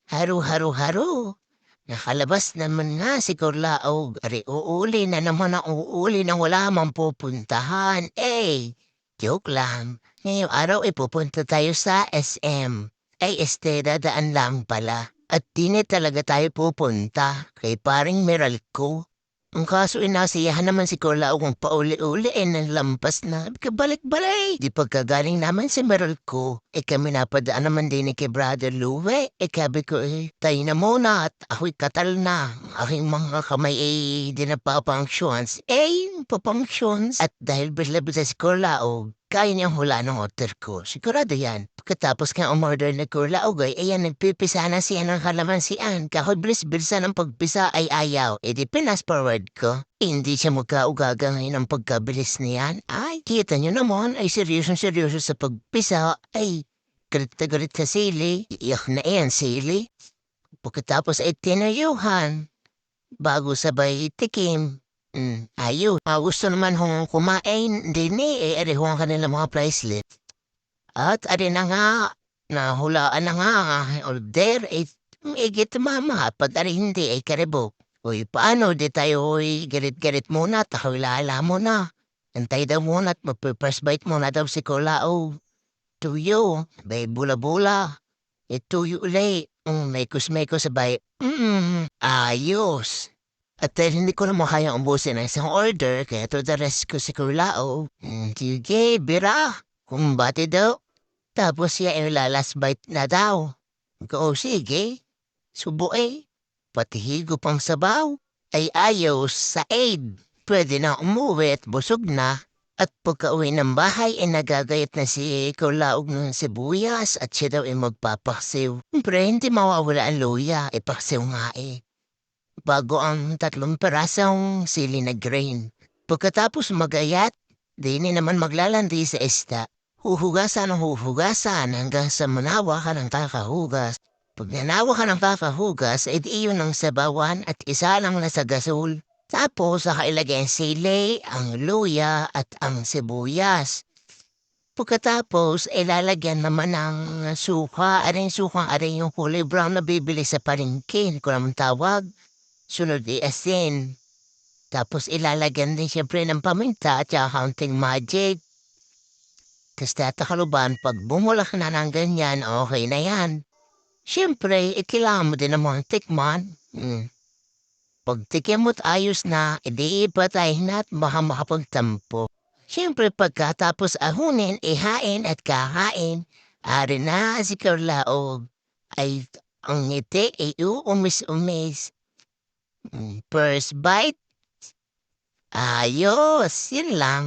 Haru-haru-haru. Nakalabas naman nga si Kurlaog. Ari, uuli na naman ang uuli na wala mang pupuntahan. Joke lang. Ngayong araw ay pupunta tayo sa SM. Dadaan lang pala. At di na talaga tayo pupunta kay paring Meralco. Ang kaso inasiyahan naman si Kurlaog kung pauli-uli ng lampas na kabalik-balay. Di pagkagaling naman si Meralco, kami napadaan naman din ni kay Brother Louie. Sabi ko tayo na muna at ako'y katal na. Aking mga kamay di na papunctions. Papunctions. At dahil bila-bila si Kurlaog, kaya niyang hula ng order ko. Sigurado yan. Pagkatapos nga umorder na Kurlaog ayan nagpipisa na siya ng kalamansian. Kahoy bilis-bilisan ang pagpisa ay ayaw. Di pinas forward ko. Hindi siya magkaugaga ngayon ang pagkabilis niyan. Kita niyo naman ay seryoso sa pagpisa. Galit na galit ka sili. Iyak na yan sili. Pagkatapos ay tinayuhan. Bago sabay tikim. Ayun. Gusto naman hong kumain. Hindi arehong kanila mga bracelet. At ari na nga. Nahulaan na nga. Order igit mama. Pag ari hindi ay karibok. Paano di tayo galit-galit muna. Takawilala mo na. Antay daw muna at mag-first bite muna daw si Kulao. Tuyo. Bay bula-bula. Tuyo ulit. Mekos-mekos sabay. Ayos. At dahil hindi ko na makayang umbusin ang isang order, kaya to the rest ko si Kulao. Sige, bira. Kumbati daw. Tapos siya ay lalas bite na daw. Sige. Subo Patihigo pang sabaw. Ay ayaw sa aid. Pwede na umuwi at busog na. At pagka-uwi ng bahay ay nagagayat na si Kulaog ng sibuyas at siya daw ay magpapaksiw. Siyempre, hindi mawawala ang luya. Ipaksiw nga bago ang 3 perasong sili na grain. Pagkatapos magayat, di naman maglalandi sa esta. Huhugasan ang huhugasan hanggang sa manawa ka ng kakahugas. Pag nanawa ka ng kakahugas, iyon ang sabawan at isa lang na sa gasol. Tapos, saka ilagay ang sili, ang luya, at ang sibuyas. Pagkatapos, ilalagyan naman ng suka. Aring suka, aring yung kulay brown na bibili sa palengke. Hindi ko naman tawag. Sunod asin. Tapos, ilalagyan din siyempre ng paminta at saka counting magic. Tapos tatakaluban, pag bumulak na ng ganyan, okay na yan. Siyempre, kailangan mo din naman tikman. Pag tikim mo't ayos na, edi ipatayin na at baka makapagtampo. Siyempre pagkatapos ahunin, ihain at kakain, ari na si Karlaog. Ay ang ngiti ay uumis-umis. First bite, ayos, yun lang.